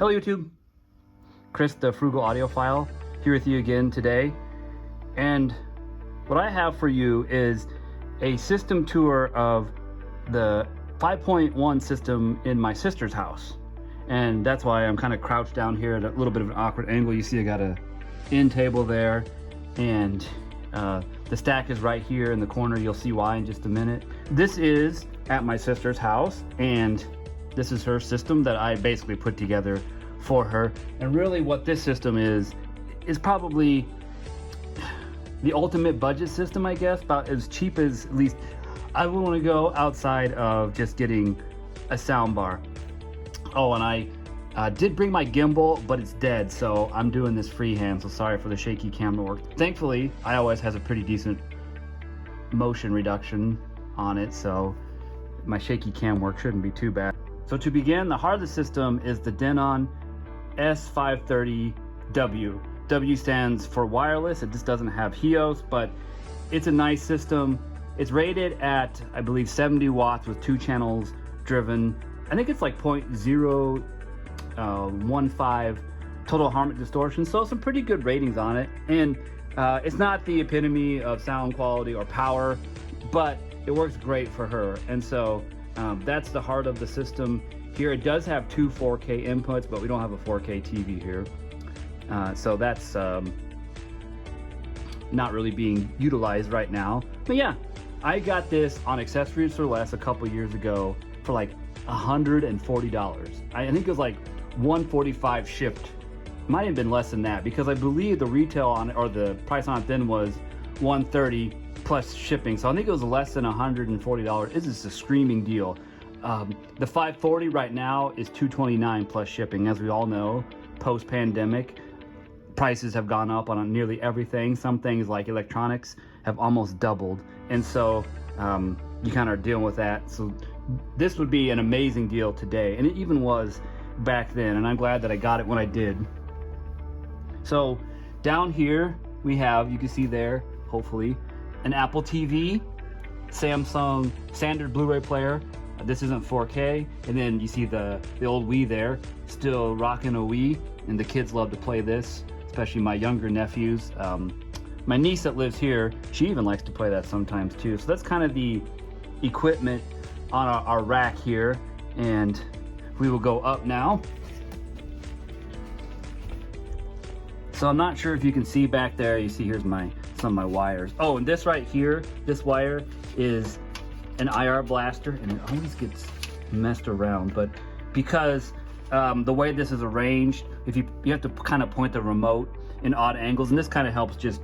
Hello YouTube, Chris the Frugal Audiophile here with you again today, and what I have for you is a system tour of the 5.1 system in my sister's house, and that's why I'm kind of crouched down here at a little bit of an awkward angle. You see I got a end table there, and the stack is right here in the corner. You'll see why in just a minute. This is at my sister's house, and this is her system that I basically put together for her. And really what this system is probably the ultimate budget system, I guess, about as cheap as, at least I wouldn't want to go outside of just getting a sound bar. Oh, and I did bring my gimbal, but it's dead, so I'm doing this freehand, so sorry for the shaky camera work. Thankfully, iOS has a pretty decent motion reduction on it, so my shaky cam work shouldn't be too bad. So to begin, the heart of the system is the Denon S530W. W stands for wireless. It just doesn't have HEOS, but it's a nice system. It's rated at, I believe, 70 watts with 2 channels driven. I think it's like 0.015 total harmonic distortion, so some pretty good ratings on it. And it's not the epitome of sound quality or power, but it works great for her. And so that's the heart of the system here. It does have 2 4K inputs, but we don't have a 4K TV here. So that's not really being utilized right now. But yeah, I got this on Accessories for Less a couple years ago for like $140. I think it was like $145 shipped. Might have been less than that, because I believe the retail on it, or the price on it then, was $130 plus shipping. So I think it was less than $140. This is a screaming deal. The 540 right now is $229 plus shipping. As we all know, post-pandemic, prices have gone up on nearly everything. Some things like electronics have almost doubled, and so you kind of are dealing with that. So this would be an amazing deal today, and it even was back then, and I'm glad that I got it when I did. So down here we have, you can see there, hopefully, an Apple TV, Samsung standard Blu-ray player. This isn't 4K, and then you see the old Wii there, still rocking a Wii, and the kids love to play this, especially my younger nephews. My niece that lives here, she even likes to play that sometimes too. So that's kind of the equipment on our rack here, and we will go up now. So I'm not sure if you can see back there. You see here's some of my wires. Oh, and this right here, this wire is an IR blaster, and it always gets messed around, but because the way this is arranged, if you have to kind of point the remote in odd angles, and this kind of helps just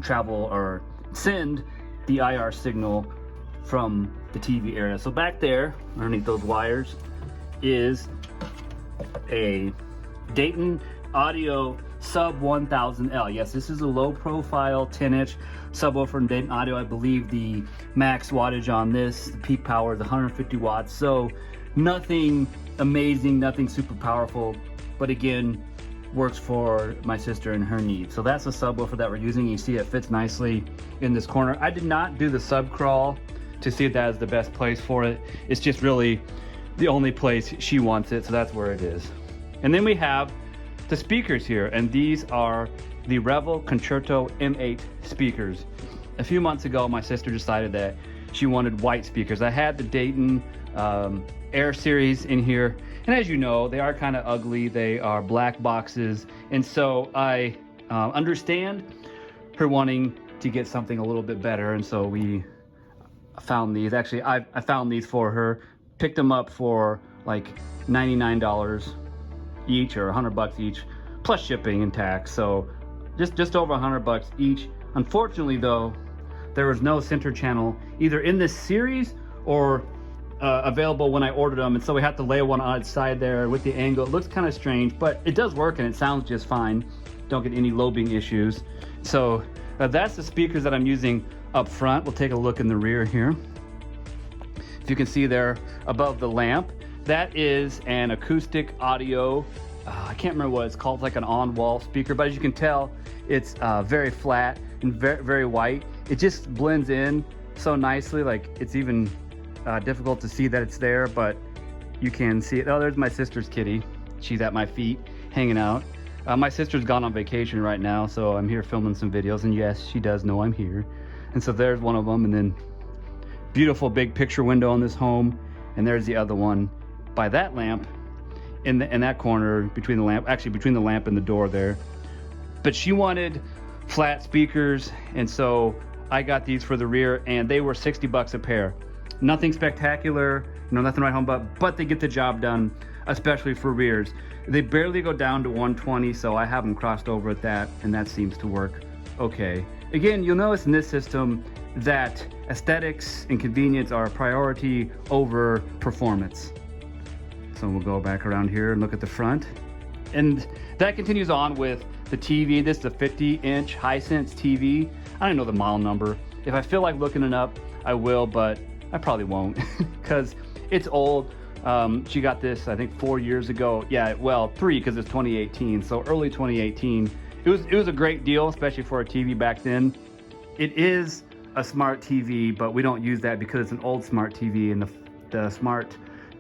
travel or send the IR signal from the TV area. So back there, underneath those wires, is a Dayton Audio Sub 1000L. Yes, this is a low profile 10-inch subwoofer from Dayton Audio. I believe the max wattage on this, the peak power, is 150 watts. So nothing amazing, nothing super powerful, but again, works for my sister and her needs. So that's the subwoofer that we're using. You see it fits nicely in this corner. I did not do the sub crawl to see if that is the best place for it. It's just really the only place she wants it, so that's where it is. And then we have the speakers here, and these are the Revel Concerto M8 speakers. A few months ago, my sister decided that she wanted white speakers. I had the Dayton Air series in here, and as you know, they are kind of ugly. They are black boxes, and so I understand her wanting to get something a little bit better, and so we found these. Actually, I found these for her, picked them up for like $99 each, or $100 each, plus shipping and tax, so just over $100 each. Unfortunately though, there was no center channel either in this series or available when I ordered them, and so we had to lay one on its side there with the angle. It looks kind of strange, but it does work and it sounds just fine. Don't get any lobing issues. So that's the speakers that I'm using up front. We'll take a look in the rear here. If you can see there above the lamp, that is an acoustic audio, I can't remember what it's called. It's like an on-wall speaker, but as you can tell, it's very flat and very, very white. It just blends in so nicely, like it's even difficult to see that it's there, but you can see it. Oh, there's my sister's kitty. she's at my feet hanging out. My sister's gone on vacation right now, so I'm here filming some videos, and yes, she does know I'm here. And so there's one of them, and then beautiful big picture window on this home, and there's the other one by that lamp in that corner between the lamp, actually between the lamp and the door there. But she wanted flat speakers, and so I got these for the rear, and they were 60 bucks a pair. Nothing spectacular, nothing right home, but they get the job done, especially for rears. They barely go down to 120, so I have them crossed over at that, and that seems to work okay. Again, you'll notice in this system that aesthetics and convenience are a priority over performance. So we'll go back around here and look at the front. And that continues on with the TV. This is a 50-inch Hisense TV. I don't know the model number. If I feel like looking it up, I will, but I probably won't because it's old. She got this, I think, 4 years ago. Yeah, well, 3 because it's 2018, so early 2018. It was a great deal, especially for a TV back then. It is a smart TV, but we don't use that because it's an old smart TV, and the smart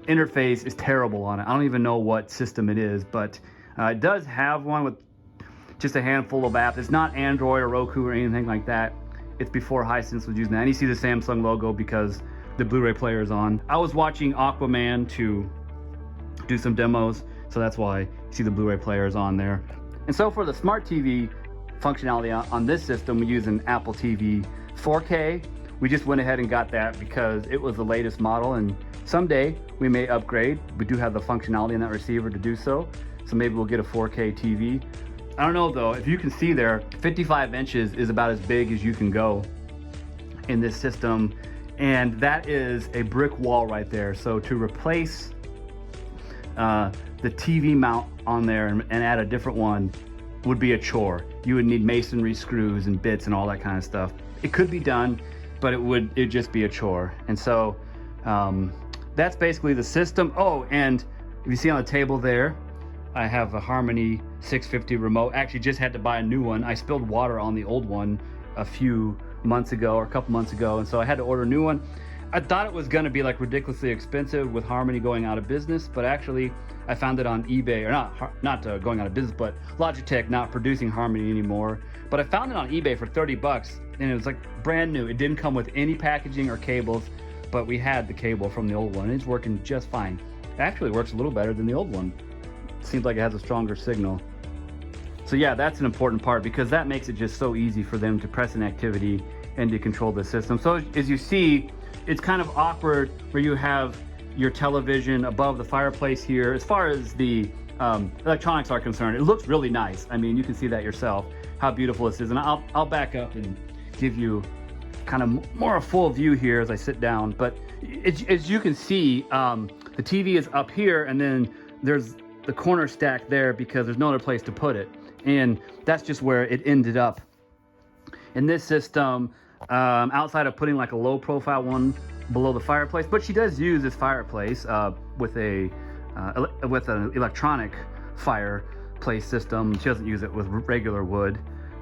interface is terrible on it. I don't even know what system it is, but it does have one with just a handful of apps. It's not Android or Roku or anything like that. It's before Hisense was using that. And you see the Samsung logo because the Blu-ray player is on. I was watching Aquaman to do some demos, so that's why you see the Blu-ray player is on there. And so for the smart TV functionality on this system, we use an Apple TV 4K. We just went ahead and got that because it was the latest model, and someday we may upgrade. We do have the functionality in that receiver to do so, so maybe we'll get a 4K TV. I don't know though, if you can see there, 55 inches is about as big as you can go in this system, and that is a brick wall right there. So to replace the TV mount on there and add a different one would be a chore. You would need masonry screws and bits and all that kind of stuff. It could be done, but it'd just be a chore. And so that's basically the system. Oh, and if you see on the table there, I have a Harmony 650 remote. Actually just had to buy a new one. I spilled water on the old one a few months ago, or a couple months ago, and so I had to order a new one. I thought it was gonna be like ridiculously expensive with Harmony going out of business, but actually I found it on eBay, or not going out of business, but Logitech not producing Harmony anymore. But I found it on eBay for 30 bucks, and it was like brand new. It didn't come with any packaging or cables, but we had the cable from the old one. It's working just fine. It actually works a little better than the old one. Seems like it has a stronger signal. So yeah, that's an important part because that makes it just so easy for them to press an activity and to control the system. So as you see, it's kind of awkward where you have your television above the fireplace here. As far as the electronics are concerned, it looks really nice. I mean, you can see that yourself, how beautiful this is. And I'll back up and give you kind of more a full view here as I sit down. But as you can see, the TV is up here, and then there's the corner stack there because there's no other place to put it. And that's just where it ended up. In this system, outside of putting like a low profile one below the fireplace, but she does use this fireplace with an electronic fireplace system. She doesn't use it with regular wood.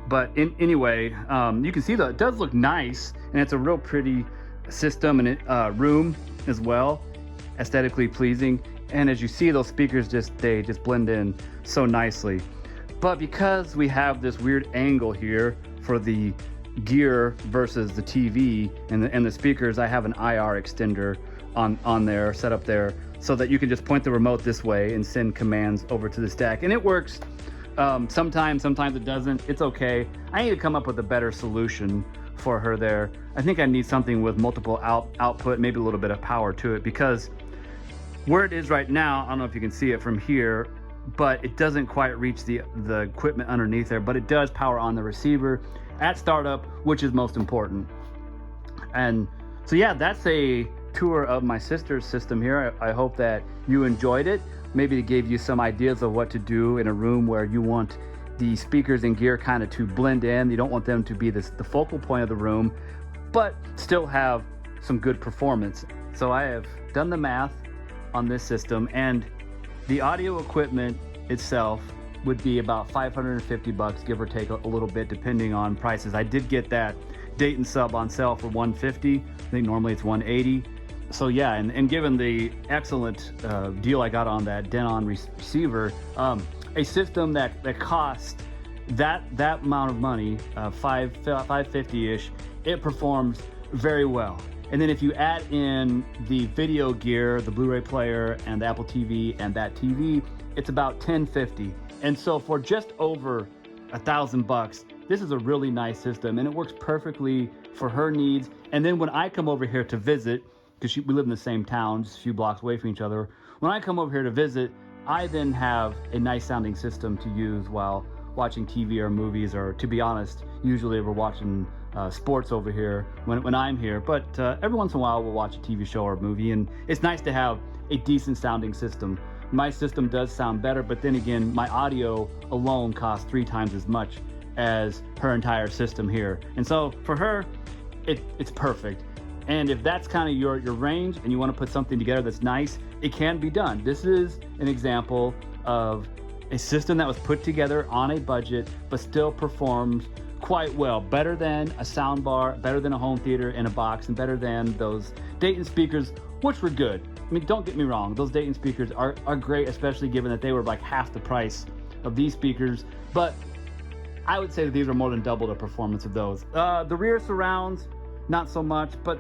But anyway, you can see that it does look nice, and it's a real pretty system, and room as well, aesthetically pleasing. And as you see, those speakers they just blend in so nicely. But because we have this weird angle here for the gear versus the TV and the speakers, I have an IR extender on there, set up there, so that you can just point the remote this way and send commands over to the stack. And it works sometimes it doesn't. It's okay. I need to come up with a better solution for her there. I think I need something with multiple output, maybe a little bit of power to it, because where it is right now, I don't know if you can see it from here, but it doesn't quite reach the equipment underneath there, but it does power on the receiver at startup, which is most important. And so yeah, that's a tour of my sister's system here. I hope that you enjoyed it. Maybe it gave you some ideas of what to do in a room where you want the speakers and gear kind of to blend in. You don't want them to be the focal point of the room, but still have some good performance. So I have done the math on this system, and the audio equipment itself would be about 550 bucks, give or take a little bit, depending on prices. I did get that Dayton sub on sale for 150. I think normally it's 180. So yeah, and given the excellent deal I got on that Denon receiver, a system that cost that amount of money, $550-ish, it performs very well. And then if you add in the video gear, the Blu-ray player and the Apple TV and that TV, it's about $1,050. And so for just over $1,000, this is a really nice system, and it works perfectly for her needs. And then when I come over here to visit, because we live in the same town, just a few blocks away from each other, when I come over here to visit, I then have a nice sounding system to use while watching TV or movies, or to be honest, usually we're watching sports over here when I'm here, but every once in a while we'll watch a TV show or a movie, and it's nice to have a decent sounding system. My system does sound better, but then again, my audio alone costs 3 times as much as her entire system here. And so for her, it's perfect. And if that's kind of your range and you want to put something together that's nice, it can be done. This is an example of a system that was put together on a budget, but still performs quite well. Better than a soundbar, better than a home theater in a box, and better than those Dayton speakers, which were good. I mean, don't get me wrong, those Dayton speakers are great, especially given that they were like half the price of these speakers. But I would say that these are more than double the performance of those. The rear surrounds, not so much, but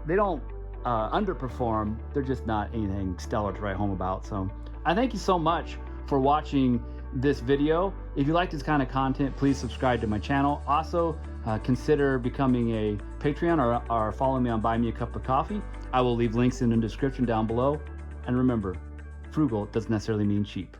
they don't underperform. They're just not anything stellar to write home about. So I thank you so much for watching this video. If you like this kind of content, please subscribe to my channel. Also, consider becoming a Patreon or follow me on Buy Me a Cup of Coffee. I will leave links in the description down below. And remember, frugal doesn't necessarily mean cheap.